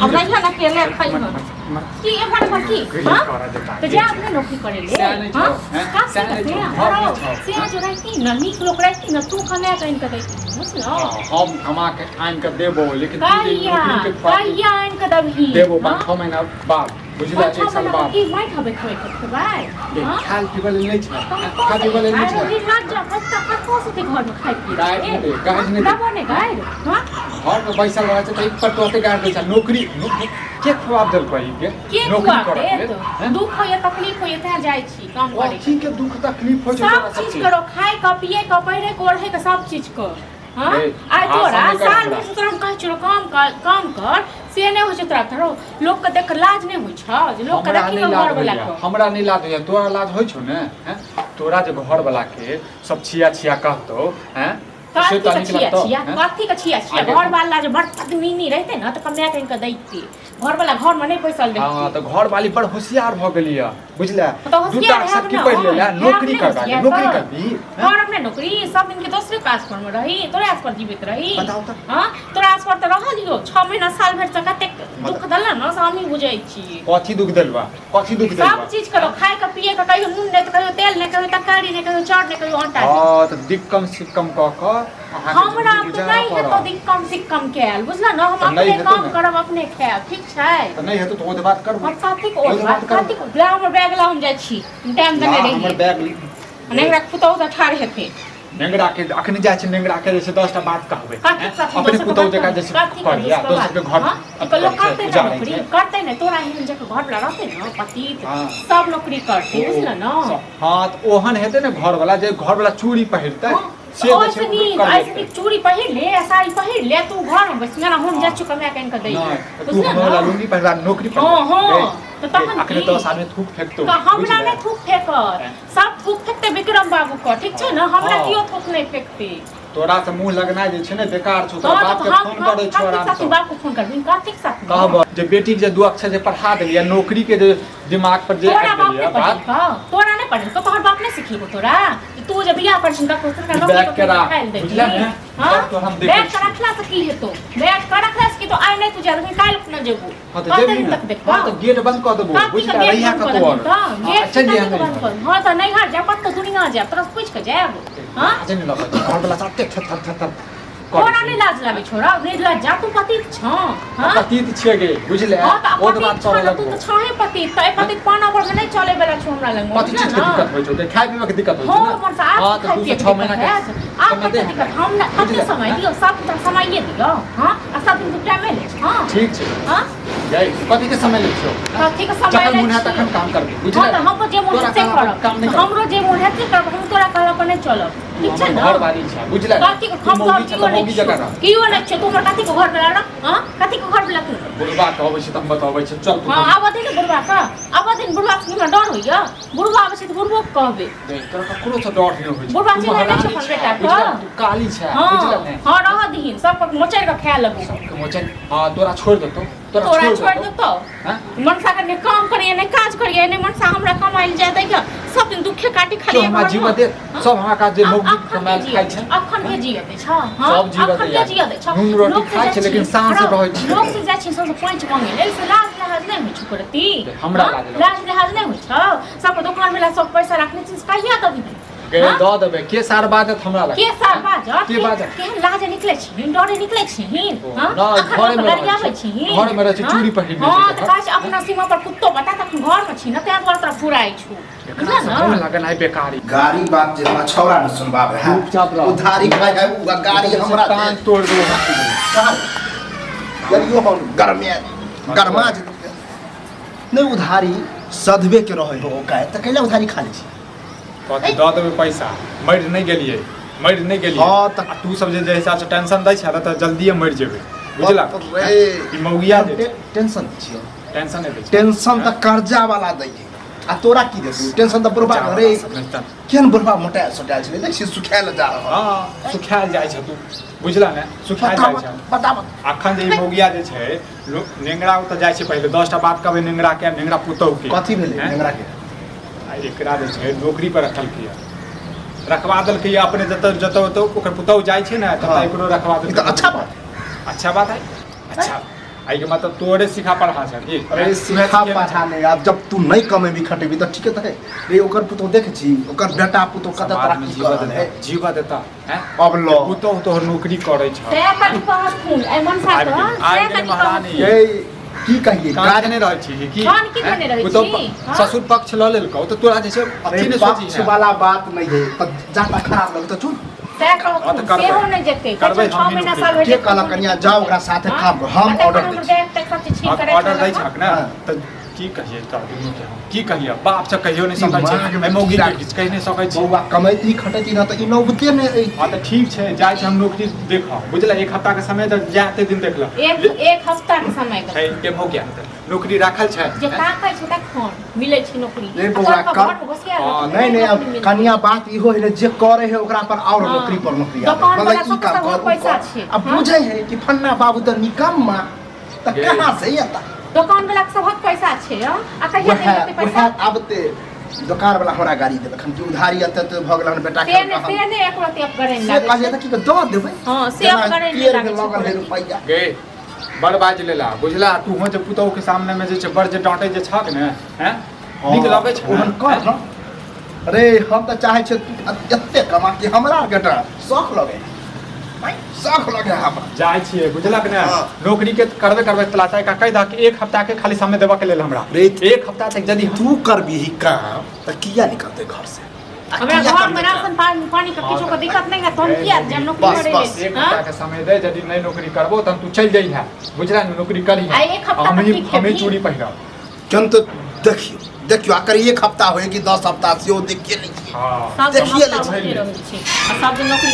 अब नहीं है ना केले खाई हो की एफन पर की हां तो जा अपने नौकरी करे ले हां का से से आज रहती न नीक लोग रहती न तू कने कहीं के देती बुझलो हम कमा के आन के देबो लेकिन तू कहिया आन के दबही देबो 6 महीना बाद बुझला 1 साल बाद की माइट हबे खबै हां खाल पीबल नहीं छै खाल पीबल नहीं छै अरे लाग जा पत्ता कतो से घर में खाई पी गाइस ने दबने गाइस हां घर में पैसा लगा छै त एक पर तोते गाड़ दै छै नौकरी के खवाब दल पई के नौकरी करे दुख होय तकलीफ होय त जाय छी काम करे ठीक है दुख तकलीफ हो छै सब चीज करो खाए का पिए का पहिरे को ओढ़े का सब चीज कर हां आ तोरा साल में तोरा कह छरो काम कर से नहीं हो छै तोरा लोग के देख लाज नहीं होय छ जे लोग के देखि के घर वाला को हमरा नहीं लाज होय तोरा लाज होय छौ ने हैं तोरा जे घर वाला के सब छिया कहतो हैं काठी का छिया घर वाला जो बड़ आदमी नहीं रहते ना तो कन्या कहीं का दैती घर वाला घर में नहीं पैसा ले हां तो घर वाली बड़ होशियार भ गेलिया बुझला तो होशियार सब की पढ़ लेला नौकरी करबी घर अपने नौकरी सब दिन के दूसरे काज पर में रही तोरा आस पर जीवित रही बताओ त हां तोरा आस पर त रह दियो 6 महीना साल भर तक कते दुख दला न हम ही बुझै छी कथि दुख देलबा सब चीज करो खाए का पिए का कहियो नून नहीं तो कहियो तेल नहीं कहियो तरकारी नहीं कहियो चाट नहीं कहियो आटा हां तो दिक्कम सिक्कम क हमरा नहीं है तो दिक्कम सिक्कम केल बुझला न हम अपने काम करब अपने खाएब ठीक छै त नहीं है तो ओद बात कर हम साथी को ला हमर बैग ला हम जाय छी टाइम देने रही हमर बैग नहीं रख पुतौ त ठाड़ हेते नेंगरा के अखनी जाय छै नेंगरा के जैसे 10 टा बात कहबे अपने पुतौ जका जैसे करिया दोसर के घर तो लोग करते नहीं तोरा एहन जक घर वाला रहते न पति सब नौकरी करते बुझला न हां तो ओहन हेते ने घर वाला जे घर वाला चूड़ी पहिरते से ऐसे चूड़ी पहिर ले साड़ी पहिर ले तू घर में बस ना हम जा चुका मैं कहीं का दई तू हमरा लुंगी पहिरा नौकरी पर हां तो तहन अखने 10 आदमी थूक फेकतो तो हमरा ने थूक फेकर सब थूक फेकते विक्रम बाबू को ठीक छै न हमरा कियो थूक नहीं फेकते तोरा से मुंह लगना जे छै ने बेकार छौ तो बाप के फोन करे छौ आराम से बाप को फोन करबिन कातिक साथ कहब जे बेटी के जे दू अक्षर जे पढ़ा देलिया नौकरी के जे दिमाग पर जे आ गेलिया बात तोरा नहीं पढ़ल तो तोहर बाप ने सिखेबो तोरा तू जे बियाह कर छिन तक तोरा नौकरी खाइल दे बुझला ने तो हम देख बैग रखला से की हेतो बैग का रखला से की तो आइ नहीं तू जरूर काल न जेबू हां तो जेबी तक देख हां तो गेट बंद कर देबो बुझला रहिया का तोर अच्छा जी हम हां तो नहीं हट जा पत तो दुनिया जा तोरा पूछ के जाब हां अच्छा नहीं लगा घर वाला साथे थर कोना नहीं लाज लागे छोरा नहीं लाज जा तू पति छ हां पति छिए गे बुझले ओ तो बात चले लग तू तो छहे पति तय पति पाना पर नहीं चले बेला छ हमरा लंग पति चीज के दिक्कत होय छ खाय पीबे के दिक्कत होय छ हां तो तू 6 महीना के आप दिक्कत हम ना कते समय दियो सब समय ये दियो हां आ सब दिन टाइम ले हां ठीक छै हां जाई कथि के समय ले छो कथि के समय ले मुना तखन काम करबी बुझले हां तो हम जे मन से करब हमरो जे मन है से करब हम तोरा कहला पर नहीं चलब ठीक छै न घर वाली छ बुझले कथि के हम होगी जगह कियो नहीं छै तू कथि के घर वाला हां कथि के घर वाला तू बुढ़वा कहबै छै त हम बताबै छै चल तू हां आबा दिन बुढ़वा का आबा दिन बुढ़वा के हमरा डर होइया बुढ़वा आबै छै त बुढ़वा कहबे देख तोरा ककरो से डर नहीं होय छै बुढ़वा छै नहीं छै अपन बेटा का तू काली छै बुझले ने हां रह दीहिन सब पर मोचर के खाय लगो सबके मोचर हां तोरा छोड़ देतो तोरा छोड़ देतो हां मनसा के ने काम करिए ने काज करिए ने मनसा हमरा कमाइल जाय दै के सब दिन दुखे काटी खाली हमरा जीव दे सब हमरा का जे मौगी कमाल खाइ छै अखन के जिए दे छ हां सब जीव दे नून रोटी खाइ छै लेकिन सांस रहै छै लोग से जाय छै सब पांच मांगे ले से लाज लिहाज नहीं होय छै करती हमरा लाज लिहाज नहीं होय छ सब दुकान में सब पैसा रखने चीज कहिया तब के द देबे के सार बाजत हमरा लग के सार बाजत के बाजत के लाज निकले छी डरे निकले छी हां घर में रहै छी घर में रहै छी चूड़ी पहिरने छी हां त काज अपना सीमा पर कुत्तो बता तक घर में छी न ते द्वारा तरफ फुराई छु एकरा से मन लगन है बेकारी गाड़ी बात जे छौरा न सुनबाबे है उधारी खाय है गाड़ी हमरा कान तोड़ दो गरियो हम गरमा नहीं उधारी सधबे के रहे हो का त कैला उधारी खा ले छी कथि द देबे पैसा मर नहीं गेलिए हां त तू सब जे हिसाब से टेंशन दै छ त जल्दी मर जेबे बुझला ई मौगिया दे टेंशन छियो टेंशन नहीं दे टेंशन त कर्जा वाला दै आ तोरा की दे टेंशन त बुढ़वा रे केन बुढ़वा मोटा सोटा छै देख सुखायल जा रहा हां सुखायल जाय छ तू बुझला ने सुखायल जाय छ बता अखन जे मौगिया जे छै नेंगरा त जाय छै पहले 10 टा बात कहबे नेंगरा के नेंगरा पुतौ के कथि भेलै नेंगरा के एकरा जे छै नौकरी पर रखल किया रखवा दल के अपने जत ओकर पुतौ जाय छै ना त एकरो रखवा दल अच्छा बात है अच्छा आई के मतलब तोरे सिखा पढ़ा छ की अरे सिखा पढ़ा नहीं अब जब तू नहीं कमेबी खटेबी तो ठीक है रे ओकर पुतो देख छी ओकर बेटा पुतो कत तरक्की कर है जीवा देता हैं अब लो पुतो तो नौकरी करे छ से कट कहत फूल ए मन सा तो से कट महारानी ये की कहिए काज नहीं रहै छी की कान की बने रहै पुतो छी ससुर पक्ष ल लेलको तो तोरा जैसे अथी ने सोची पक्ष वाला बात नहीं है तो जाता खराब लग तो चुप से कहत से हो नहीं जेते करबै 6 महीना साल हो के कहला कन्या जाओ ओकरा साथे काम हम ऑर्डर दै छी सब चीज ठीक करे ऑर्डर दै छक ना त की कहिए त दुनू के हम की कहिए बाप से कहियो नहीं सकै छै मैं मौगी किछ कहि नहीं सकै छी बौआ कमैती खटैती ना त ई नौबते ने हां त ठीक छै जाय छै हम नौकरी देखा बुझला एक हफ्ता के समय त जाते दिन देखला एक हफ्ता के समय छै के हो गया नौकरी राखल छै जे ताकै छै तखन मिलै छै नौकरी रे बौआ नहीं नहीं अब कन्या बात इहो है जे करे है ओकरा पर और नौकरी पर नौकरी मतलब ई काम कर पैसा छै अब बुझे है कि फन्ना बाबू त निकम्मा त कहां से आता दुकान वाला के सबक पैसा छै आ कहिया देते पैसा आबते दुकान वाला हमरा गाड़ी देलक हम कि उधारी अते तो भगलन बेटा से ने एक रति अप करे से कहिए त की दो देबै हां से अप करे नहीं लागे लगल है रुपैया गे बड़ बाज लेला बुझला तू हो जे पुतौ के सामने में जे बड़ जे डांटे जे छक ने हैं नीक लगे छै ओहन कर न अरे हम त चाहे छै एते कमा कि हमरा बेटा शौक लगे शौक लगे हमरा जाय छिए बुझला कि ने नौकरी के करबे तलाशा का कह दा कि एक हफ्ता के खाली समय देबा के लेल हमरा एक हफ्ता तक यदि तू करबी ही काम त किया निकलते घर से हमरा घर में राशन पानी का किछो का दिक्कत नहीं है तो हम किया जब नौकरी बस, करे बस, एक हफ्ता के समय दे यदि नहीं नौकरी करबो त तू चल जई है बुझला न नौकरी करी आ एक हफ्ता हम तक हमें चूड़ी पहिरा जन तो देखियो अगर एक हफ्ता होए कि 10 हफ्ता से वो देखिए नहीं हां सब देखिए हफ्ता होते रहै छै आ सब दिन नौकरी